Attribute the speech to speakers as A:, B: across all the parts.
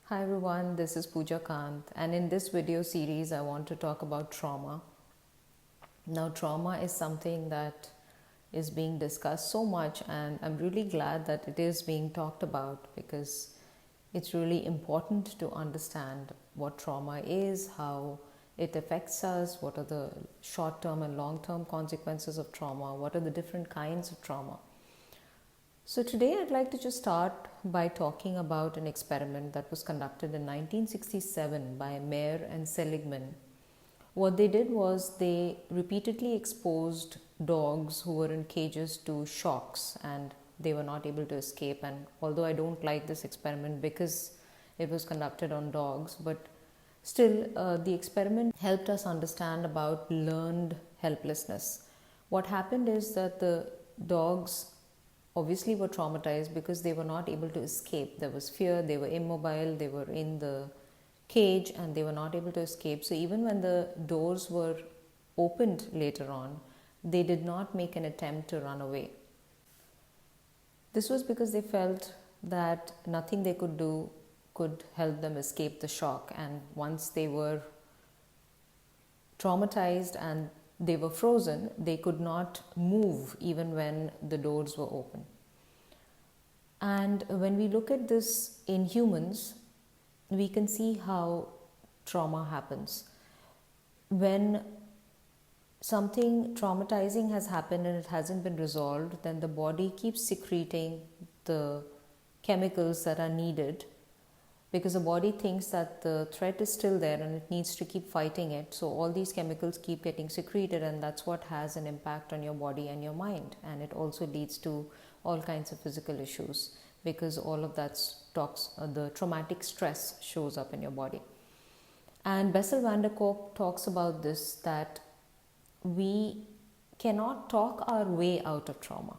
A: Hi everyone, this is Pooja Kant, and in this video series I want to talk about trauma. Now trauma is something that is being discussed so much, and I'm really glad that it is being talked about because it's really important to understand what trauma is, how it affects us, what are the short-term and long-term consequences of trauma, what are the different kinds of trauma. So today I'd like to just start by talking about an experiment that was conducted in 1967 by Mayer and Seligman. What they did was they repeatedly exposed dogs who were in cages to shocks and they were not able to escape. And although I don't like this experiment because it was conducted on dogs, but still the experiment helped us understand about learned helplessness. What happened is that the dogs obviously were traumatized because they were not able to escape. There was fear, they were immobile, they were in the cage and they were not able to escape. So even when the doors were opened later on, they did not make an attempt to run away. This was because they felt that nothing they could do could help them escape the shock, and once they were traumatized and they were frozen, they could not move even when the doors were open. And when we look at this in humans, we can see how trauma happens. When something traumatizing has happened and it hasn't been resolved, then the body keeps secreting the chemicals that are needed because the body thinks that the threat is still there and it needs to keep fighting it. So all these chemicals keep getting secreted, and that's what has an impact on your body and your mind. And it also leads to all kinds of physical issues because all of that the traumatic stress shows up in your body. And Bessel van der Kolk talks about this, that we cannot talk our way out of trauma.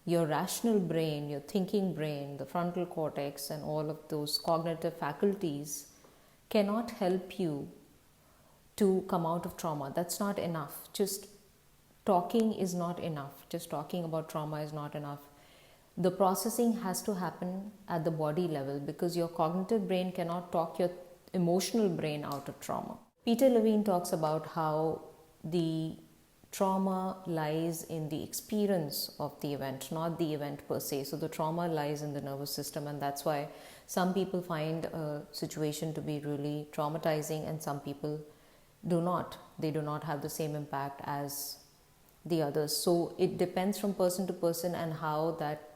A: Your rational brain, your thinking brain, the frontal cortex, and all of those cognitive faculties cannot help you to come out of trauma. That's not enough. Just talking is not enough. Just talking about trauma is not enough. The processing has to happen at the body level because your cognitive brain cannot talk your emotional brain out of trauma. Peter Levine talks about how the trauma lies in the experience of the event, not the event per se. So the trauma lies in the nervous system, and that's why some people find a situation to be really traumatizing and some people do not. They do not have the same impact as the others. So it depends from person to person and how that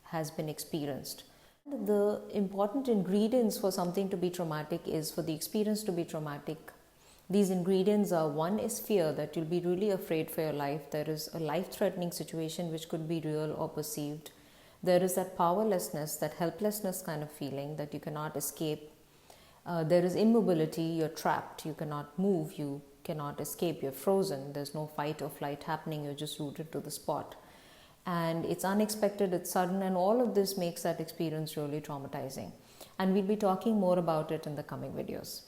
A: has been experienced. The important ingredients for something to be traumatic is for the experience to be traumatic. These ingredients are: one is fear, that you'll be really afraid for your life. There is a life-threatening situation which could be real or perceived. There is that powerlessness, that helplessness kind of feeling that you cannot escape. There is immobility, you're trapped, you cannot move, you cannot escape, you're frozen, there's no fight or flight happening, you're just rooted to the spot. And it's unexpected, it's sudden, and all of this makes that experience really traumatizing. And we'll be talking more about it in the coming videos.